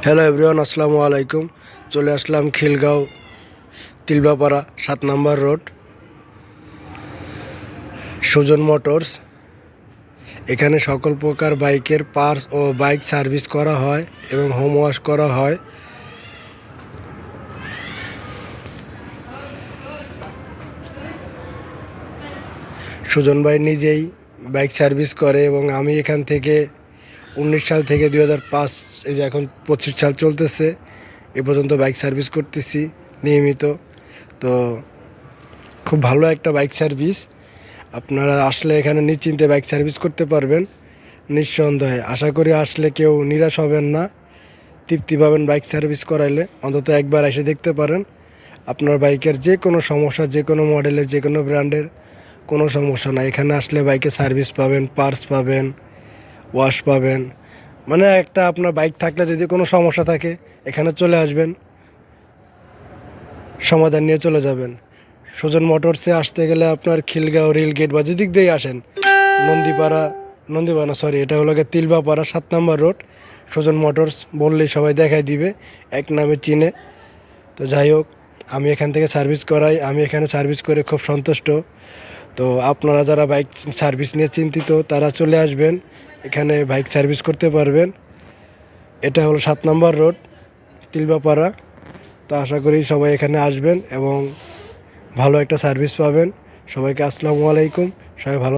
Hello everyone, আসসালামু আলাইকুম। চলে আসলাম খিলগাঁও তিলবাপাড়া 7 নম্বর রোড, সুজন মোটরস। এখানে সকল প্রকার বাইকের পার্টস ও বাইক সার্ভিস করা হয় এবং হোম ওয়াশ করা হয়। সুজন ভাই নিজেই বাইক সার্ভিস করে এবং আমি এখান থেকে 19 সাল থেকে 2005, এই যে এখন 25 সাল চলতেছে, এ পর্যন্ত বাইক সার্ভিস করতেছি নিয়মিত। তো খুব ভালো একটা বাইক সার্ভিস। আপনারা আসলে এখানে নিশ্চিন্তে বাইক সার্ভিস করতে পারবেন নিঃসন্দেহে। আশা করি আসলে কেউ নিরাশ হবেন না, তৃপ্তি পাবেন বাইক সার্ভিস করাইলে। অন্তত একবার এসে দেখতে পারেন। আপনার বাইকের যে কোনো সমস্যা, যে কোনো মডেলের, যে কোনো ব্র্যান্ডের কোনো সমস্যা না, এখানে আসলে বাইকে সার্ভিস পাবেন, পার্টস পাবেন, ওয়াশ পাবেন। মানে একটা আপনার বাইক থাকলে যদি কোনো সমস্যা থাকে এখানে চলে আসবেন, সমাধান নিয়ে চলে যাবেন। সুজন মোটরসে আসতে গেলে আপনার খিলগাঁও রেল গেট বা যেদিক দিয়েই আসেন, নন্দীপাড়া সরি, এটা হলো গিয়ে তিলবাপাড়া 7 নম্বর রোড। সুজন মোটরস বললেই সবাই দেখাই দিবে, এক নামে চিনে। তো যাই হোক, আমি এখান থেকে সার্ভিস করাই, আমি এখানে সার্ভিস করে খুব সন্তুষ্ট। তো আপনারা যারা বাইক সার্ভিস নিয়ে চিন্তিত তারা চলে আসবেন, এখানে বাইক সার্ভিস করতে পারবেন। এটা হলো 7 নম্বর রোড, তিলবাপাড়া। তো আশা করি সবাই এখানে আসবেন এবং ভালো একটা সার্ভিস পাবেন। সবাইকে আসসালামু আলাইকুম। সবাই ভালো